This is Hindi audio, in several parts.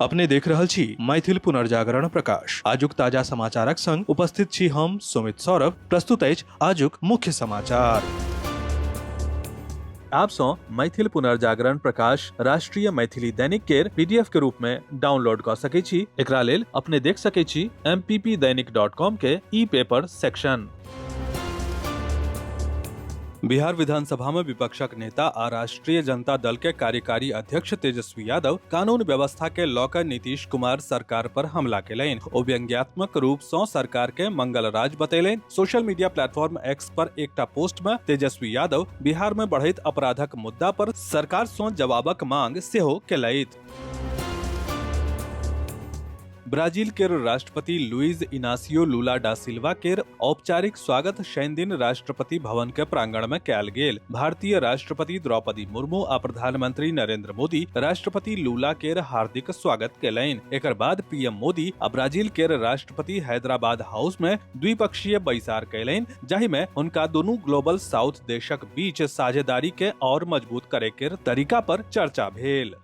अपने देख रहल छी मैथिल पुनर्जागरण प्रकाश। आजुक ताजा समाचारक संग उपस्थित छी हम सुमित सौरभ। प्रस्तुत अछि आजुक मुख्य समाचार। आप सो मैथिल पुनर्जागरण प्रकाश राष्ट्रीय मैथिली दैनिक केर पीडीएफ के रूप में डाउनलोड कर सकै छी। एकरा लेल अपने देख सकै छी mppdainik.com के ई पेपर सेक्शन। बिहार विधानसभा में विपक्षक नेता आ राष्ट्रीय जनता दल के कार्यकारी अध्यक्ष तेजस्वी यादव कानून व्यवस्था के लऽ कऽ नीतीश कुमार सरकार पर हमला केलनि। ओ व्यंग्यात्मक रूप सँ सरकार के मंगलराज बतेलनि। सोशल मीडिया प्लेटफॉर्म एक्स पर एकटा पोस्ट में तेजस्वी यादव बिहार में बढ़ैत अपराधक मुद्दा पर सरकार सँ जवाबक मांग सेहो केलथि। ब्राजील केर राष्ट्रपति लुइज इनासियो लुला डा सिल्वा केर औपचारिक स्वागत शनि दिन राष्ट्रपति भवन के प्रांगण में कयल गेल। भारतीय राष्ट्रपति द्रौपदी मुर्मू आ प्रधानमंत्री नरेंद्र मोदी राष्ट्रपति लुला केर हार्दिक स्वागत केलनि। एकर बाद पीएम मोदी आ ब्राजील केर राष्ट्रपति हैदराबाद हाउस में द्विपक्षीय बैसार कयलनि, जाहि में हुनका दुनू ग्लोबल साउथ देशक बीच साझेदारी के और मजबूत करे केर तरीका पर चर्चा भेल।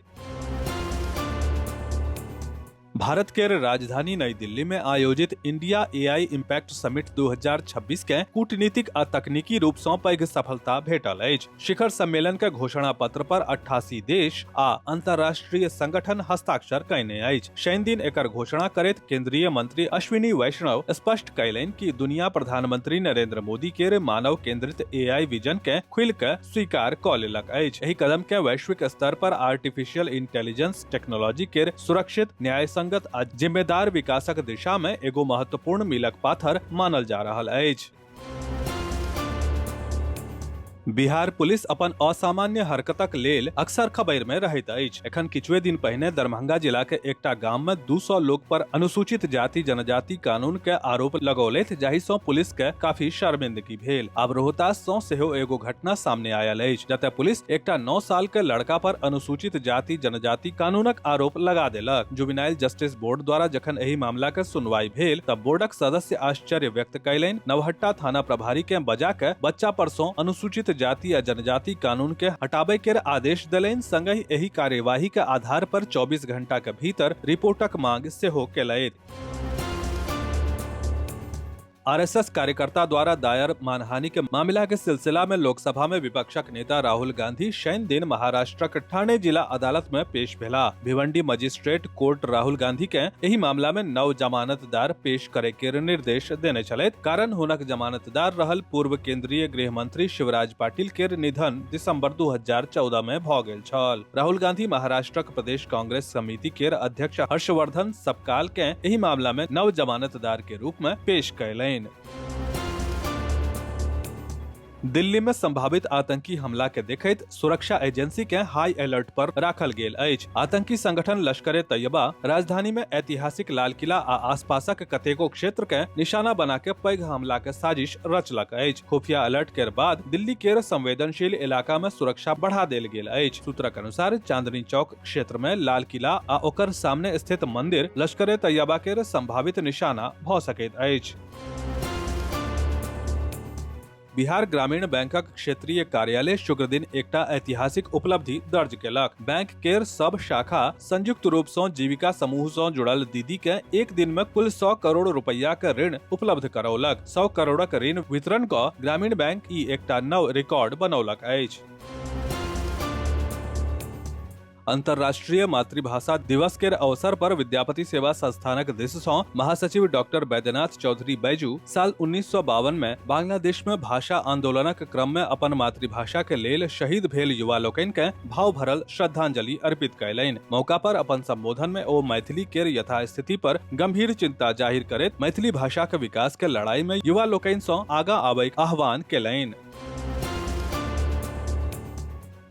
भारत केर राजधानी नई दिल्ली में आयोजित इंडिया एआई इम्पैक्ट समिट 2026 के कूटनीतिक आ तकनीकी रूप सँ पैघ सफलता भेटल अछि। शिखर सम्मेलन के घोषणा पत्र पर 88 देश आ अंतर्राष्ट्रीय संगठन हस्ताक्षर कयने अछि। शनि दिन एकर घोषणा करैत केंद्रीय मंत्री अश्विनी वैष्णव स्पष्ट कयलनि कि दुनिया प्रधानमंत्री नरेंद्र मोदी केर मानव केंद्रित एआई विजन के खुलि कऽ स्वीकार कऽ लेलक अछि। एहि कदम के वैश्विक स्तर पर आर्टिफिशियल इंटेलिजेंस टेक्नोलॉजी केर सुरक्षित, न्यायसंगत आ जिम्मेदार विकासक दिशा में एगो महत्वपूर्ण मीलक पाथर मानल जा रहल अछि। बिहार पुलिस अपन असामान्य हरकतक लेल अक्सर खबरि में रहैत अछि। एखन किछुए दिन पहिने दरभंगा जिला के एकटा गाम में 200 लोक पर अनुसूचित जाति जनजाति कानून के आरोप लगौलथि, जाहि सँ पुलिस के काफी शर्मिंदगी भेल। आब रोहतास सँ सेहो एगो घटना सामने आयल अछि, जतय पुलिस एकटा 9 साल के लड़का पर अनुसूचित जाति जनजाति कानूनक आरोप लगा देलक। जुवेनाइल जस्टिस बोर्ड द्वारा जखन एहि मामला के सुनवाई भेल तब बोर्डक सदस्य आश्चर्य व्यक्त कयलनि। नवहट्टा थाना प्रभारी के बजा के बच्चा पर सँ अनुसूचित जाति आ जनजाति कानून के हटाबै के आदेश देलनि। संगहि एहि कार्यवाही के आधार पर 24 घंटा के भीतर रिपोर्टक मांग सेहो केलथि। आरएसएस कार्यकर्ता द्वारा दायर मानहानि के मामला के सिलसिला में लोकसभा में विपक्षक नेता राहुल गांधी शनि दिन महाराष्ट्रक ठाणे जिला अदालत में पेश भेला। भिवंडी मजिस्ट्रेट कोर्ट राहुल गांधी के एहि मामला में नव जमानतदार पेश करे के निर्देश देने छलथि, कारण हुनक जमानतदार रहल पूर्व केंद्रीय गृह मंत्री शिवराज पाटिल के निधन दिसंबर 2014 में भऽ गेल छल। राहुल गांधी महाराष्ट्रक प्रदेश कांग्रेस समिति के अध्यक्ष हर्षवर्धन सपकाल के एहि मामला में नव जमानतदार के रूप में पेश कयलनि। दिल्ली में संभावित आतंकी हमला के देखैत सुरक्षा एजेंसी के हाई अलर्ट पर राखल गेल अछि। आतंकी संगठन लश्कर तैयबा राजधानी में ऐतिहासिक लाल किला आ आसपासक कतेको क्षेत्र के निशाना बना के पैघ हमला के साजिश रचलक अछि। खुफिया अलर्ट के बाद दिल्ली के संवेदनशील इलाका में सुरक्षा बढ़ा देल गेल अछि। सूत्रक अनुसार चांदनी चौक क्षेत्र में लाल किला आ ओकर सामने स्थित मंदिर लश्कर तैयबा के संभावित निशाना भऽ सकैत अछि। बिहार ग्रामीण बैंकक क्षेत्रीय कार्यालय शुक्र दिन एकटा ऐतिहासिक उपलब्धि दर्ज केलक। बैंक केर सब शाखा संयुक्त रूप सँ जीविका समूह सँ जुड़ल दीदी के एक दिन में कुल 100 करोड़ रुपया के ऋण उपलब्ध करौलक। 100 करोड़क ऋण वितरण कऽ ग्रामीण बैंक ई एकटा नव रिकॉर्ड बनौलक अछि। अंतर्राष्ट्रीय मातृभाषा दिवस के अवसर पर विद्यापति सेवा संस्थानक दिस सँ महासचिव डॉक्टर बैद्यनाथ चौधरी बैजू साल 1952 में बांग्लादेश में भाषा आंदोलनक क्रम में अपन मातृभाषा के लेल शहीद भेल युवा लोकनि के भाव भरल श्रद्धांजलि अर्पित कयलनि। मौका पर अपन संबोधन में ओ मैथिली केर यथास्थिति पर गंभीर चिंता जाहिर करैत मैथिली भाषा के विकास के लड़ाई में युवा लोकनि सँ आगां आबैक आह्वान केलनि।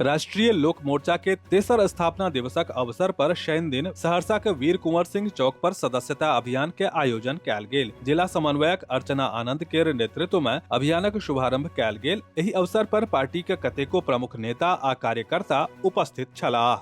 राष्ट्रीय लोक मोर्चा के तेसर स्थापना दिवसक अवसर पर शनि दिन सहरसा के वीर कुंवर सिंह चौक पर सदस्यता अभियान के आयोजन कयल गेल। जिला समन्वयक अर्चना आनंद के नेतृत्व में अभियानक शुभारंभ कयल गेल। एहि अवसर पर पार्टी के कतेको प्रमुख नेता आ कार्यकर्ता उपस्थित छलाह।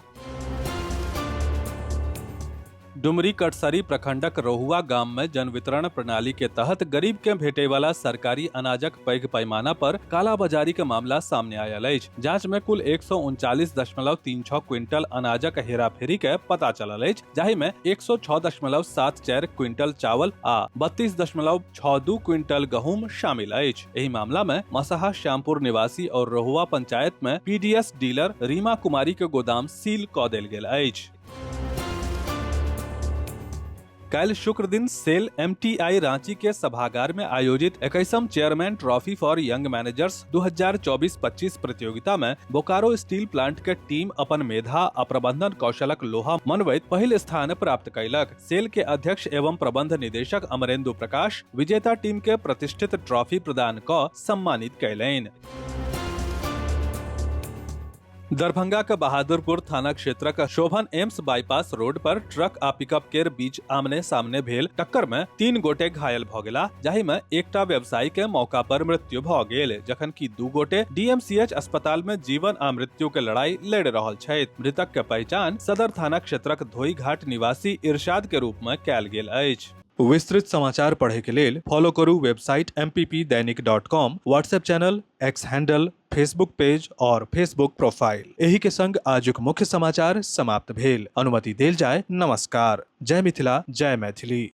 डुमरी कटसरी प्रखंडक रोहुआ गाम में जन वितरण प्रणाली के तहत गरीब के भेटे वाला सरकारी अनाजक पैघ पैमाना पर कालाबाजारी के मामला सामने आयल अछि। जांच में कुल 139.36 क्विंटल अनाजक हेराफेरी के पता चलल अछि, जाहि में 106.74 क्विंटल चावल आ 32.62 क्विंटल गहूम शामिल अछि। एहि मामला में मसहा श्यामपुर निवासी और रोहुआ पंचायत में पीडीएस डीलर रीमा कुमारी के गोदाम सील क देल गेल अछि। कल शुक्र दिन सेल एमटीआई रांची के सभागार में आयोजित 21वीं chairman trophy for young managers 2024-25 प्रतियोगिता में बोकारो स्टील प्लांट के टीम अपन मेधा आ प्रबंधन कौशलक लोहा मनबैत पहिल स्थान प्राप्त कयलक। सेल के अध्यक्ष एवं प्रबंध निदेशक अमरेंदु प्रकाश विजेता टीम के प्रतिष्ठित ट्रॉफी प्रदान क सम्मानित कयलनि। दरभंगा के बहादुरपुर थाना क्षेत्रक शोभन एम्स बाईपास रोड पर ट्रक आ पिकअप केर बीच आमने सामने भेल टक्कर में 3 गोटे घायल भ गेला, जाहि में एकटा व्यवसायी के मौका पर मृत्यु भ गेल, जखन कि 2 गोटे डीएमसीएच अस्पताल में जीवन आ मृत्यु के लड़ाई लड़ रहल छथि। मृतक के पहचान सदर थाना क्षेत्रक धोई घाट निवासी इरशाद के रूप में कयल गेल अछि। विस्तृत समाचार पढ़े के लेल फॉलो करू website mppdainik.com, WhatsApp channel, x handle, Facebook page और फेसबुक प्रोफाइल। एही के संग आजुक मुख्य समाचार समाप्त भेल। अनुमति देल जाय। नमस्कार। जय मिथिला, जय मैथिली।